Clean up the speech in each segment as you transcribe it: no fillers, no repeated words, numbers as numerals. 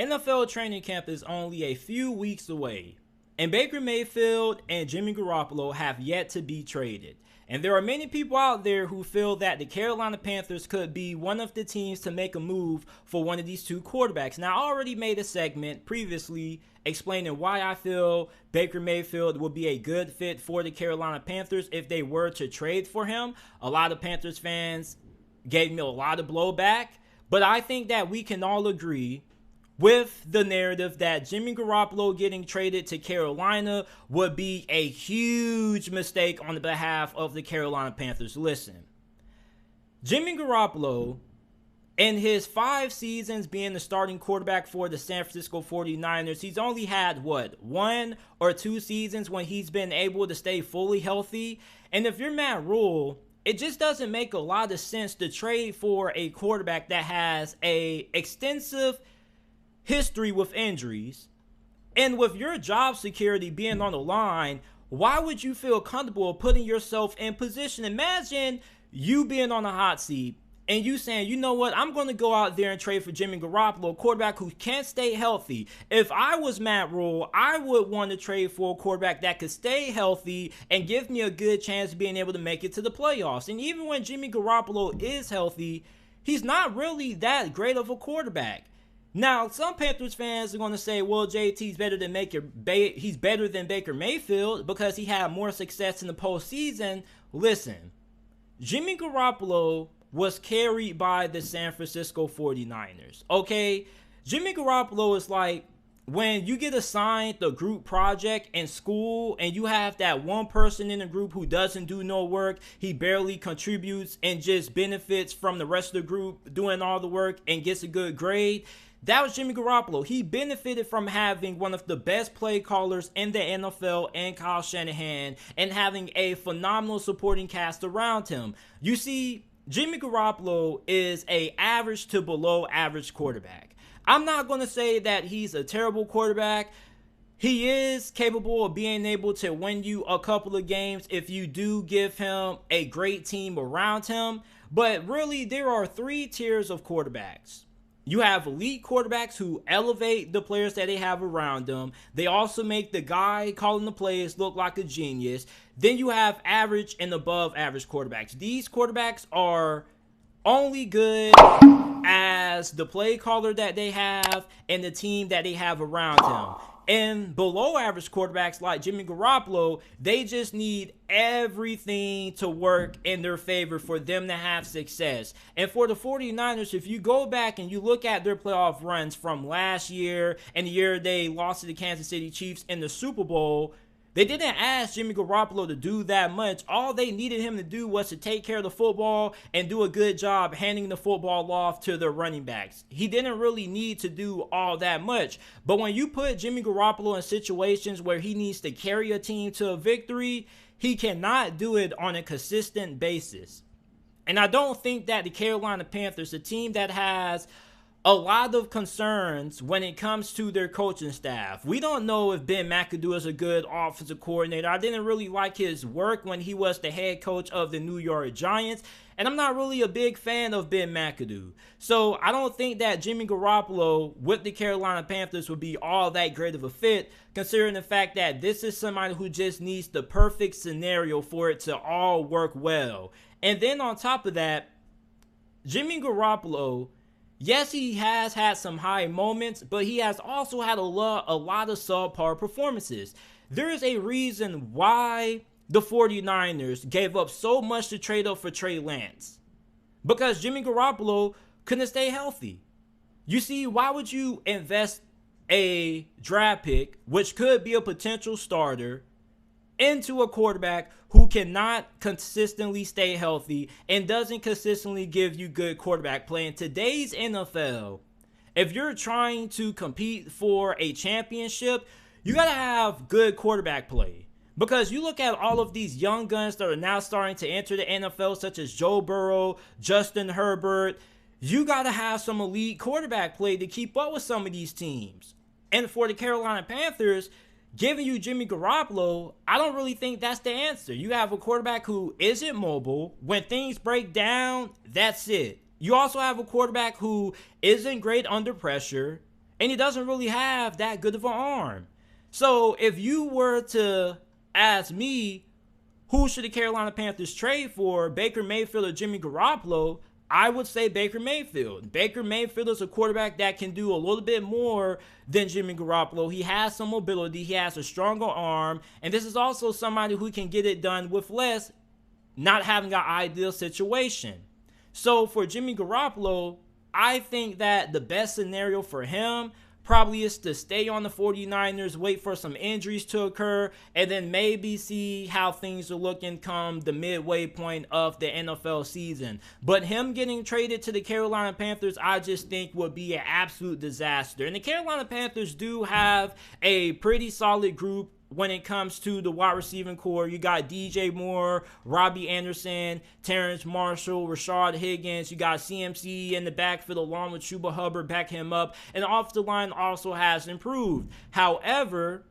NFL training camp is only a few weeks away, and Baker Mayfield and Jimmy Garoppolo have yet to be traded. And there are many people out there who feel that the Carolina Panthers could be one of the teams to make a move for one of these two quarterbacks. Now, I already made a segment previously explaining why I feel Baker Mayfield would be a good fit for the Carolina Panthers if they were to trade for him. A lot of Panthers fans gave me a lot of blowback, but I think that we can all agree with the narrative that Jimmy Garoppolo getting traded to Carolina would be a huge mistake on the behalf of the Carolina Panthers. Listen, Jimmy Garoppolo, in his 5 seasons being the starting quarterback for the San Francisco 49ers, he's only had, 1 or 2 seasons when he's been able to stay fully healthy. And if you're Matt Rule, it just doesn't make a lot of sense to trade for a quarterback that has a extensive history with injuries, and with your job security being on the line, why would you feel comfortable putting yourself in position? Imagine you being on a hot seat and you saying, you know what, I'm going to go out there and trade for Jimmy Garoppolo, a quarterback who can't stay healthy. If I was Matt Rule, I would want to trade for a quarterback that could stay healthy and give me a good chance of being able to make it to the playoffs. And even when Jimmy Garoppolo is healthy, he's not really that great of a quarterback. Now, some Panthers fans are going to say, well, JT's better than he's better than Baker Mayfield because he had more success in the postseason. Listen, Jimmy Garoppolo was carried by the San Francisco 49ers, okay? Jimmy Garoppolo is like when you get assigned the group project in school and you have that one person in the group who doesn't do no work, he barely contributes and just benefits from the rest of the group doing all the work and gets a good grade. That was Jimmy Garoppolo. He benefited from having one of the best play callers in the NFL and Kyle Shanahan and having a phenomenal supporting cast around him. You see, Jimmy Garoppolo is an average to below average quarterback. I'm not going to say that he's a terrible quarterback. He is capable of being able to win you a couple of games if you do give him a great team around him. But really, there are 3 tiers of quarterbacks. You have elite quarterbacks who elevate the players that they have around them. They also make the guy calling the plays look like a genius. Then you have average and above average quarterbacks. These quarterbacks are only good as the play caller that they have and the team that they have around him. And below average quarterbacks like Jimmy Garoppolo, they just need everything to work in their favor for them to have success. And for the 49ers, if you go back and you look at their playoff runs from last year and the year they lost to the Kansas City Chiefs in the Super Bowl, they didn't ask Jimmy Garoppolo to do that much. All they needed him to do was to take care of the football and do a good job handing the football off to their running backs. He didn't really need to do all that much. But when you put Jimmy Garoppolo in situations where he needs to carry a team to a victory, he cannot do it on a consistent basis. And I don't think that the Carolina Panthers, a team that has a lot of concerns when it comes to their coaching staff. We don't know if Ben McAdoo is a good offensive coordinator. I didn't really like his work when he was the head coach of the New York Giants. And I'm not really a big fan of Ben McAdoo. So I don't think that Jimmy Garoppolo with the Carolina Panthers would be all that great of a fit, considering the fact that this is somebody who just needs the perfect scenario for it to all work well. And then on top of that, Jimmy Garoppolo, yes, he has had some high moments, but he has also had a lot of subpar performances. There is a reason why the 49ers gave up so much to trade up for Trey Lance. Because Jimmy Garoppolo couldn't stay healthy. You see, why would you invest a draft pick, which could be a potential starter, into a quarterback who cannot consistently stay healthy and doesn't consistently give you good quarterback play? In today's NFL, if you're trying to compete for a championship, you got to have good quarterback play. Because you look at all of these young guns that are now starting to enter the NFL, such as Joe Burrow, Justin Herbert, you got to have some elite quarterback play to keep up with some of these teams. And for the Carolina Panthers, giving you Jimmy Garoppolo, I don't really think that's the answer. You have a quarterback who isn't mobile. When things break down, that's it. You also have a quarterback who isn't great under pressure. and he doesn't really have that good of an arm. So if you were to ask me, who should the Carolina Panthers trade for, Baker Mayfield or Jimmy Garoppolo, I would say Baker Mayfield. Baker Mayfield is a quarterback that can do a little bit more than Jimmy Garoppolo. He has some mobility. He has a stronger arm. And this is also somebody who can get it done with less, not having an ideal situation. So for Jimmy Garoppolo, I think that the best scenario for him probably is to stay on the 49ers, wait for some injuries to occur, and then maybe see how things are looking come the midway point of the NFL season. But him getting traded to the Carolina Panthers, I just think would be an absolute disaster. And the Carolina Panthers do have a pretty solid group when it comes to the wide receiving core. You got DJ Moore, Robbie Anderson, Terrence Marshall, Rashad Higgins. You got CMC in the backfield along with Chuba Hubbard back him up. And off the line also has improved. However,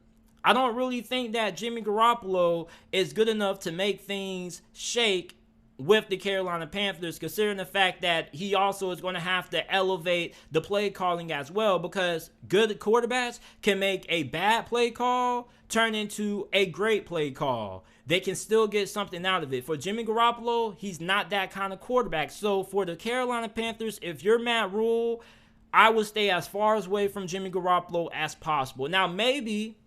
I don't really think that Jimmy Garoppolo is good enough to make things shake with the Carolina Panthers, considering the fact that he also is going to have to elevate the play calling as well, because good quarterbacks can make a bad play call turn into a great play call. They can still get something out of it. For Jimmy Garoppolo, he's not that kind of quarterback. So for the Carolina Panthers, if you're Matt Rule, I would stay as far away from Jimmy Garoppolo as possible. Now, maybe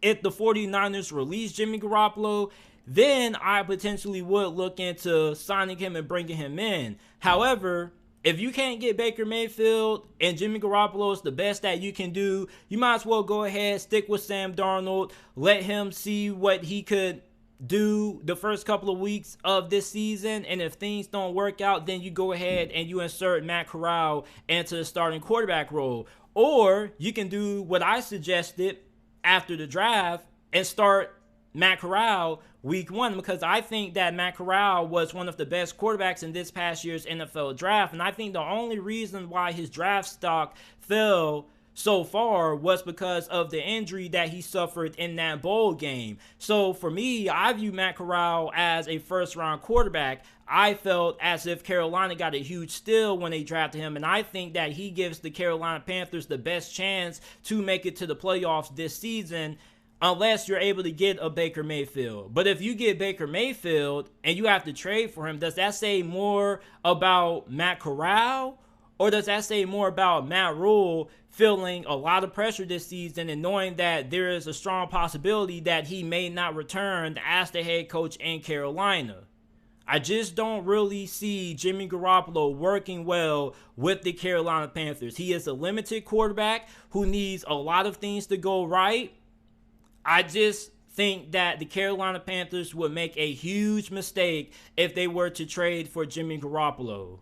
if the 49ers release Jimmy Garoppolo, then I potentially would look into signing him and bringing him in. However, if you can't get Baker Mayfield and Jimmy Garoppolo is the best that you can do, you might as well go ahead, stick with Sam Darnold, let him see what he could do the first couple of weeks of this season. And if things don't work out, then you go ahead and you insert Matt Corral into the starting quarterback role. Or you can do what I suggested after the draft and start Matt Corral week 1, because I think that Matt Corral was one of the best quarterbacks in this past year's NFL draft. And I think the only reason why his draft stock fell so far was because of the injury that he suffered in that bowl game. So for me, I view Matt Corral as a first-round quarterback. I felt as if Carolina got a huge steal when they drafted him, and I think that he gives the Carolina Panthers the best chance to make it to the playoffs this season, unless you're able to get a Baker Mayfield. But if you get Baker Mayfield and you have to trade for him, does that say more about Matt Corral, or does that say more about Matt Rule feeling a lot of pressure this season and knowing that there is a strong possibility that he may not return as the head coach in Carolina? I just don't really see Jimmy Garoppolo working well with the Carolina Panthers. He is a limited quarterback who needs a lot of things to go right. I just think that the Carolina Panthers would make a huge mistake if they were to trade for Jimmy Garoppolo.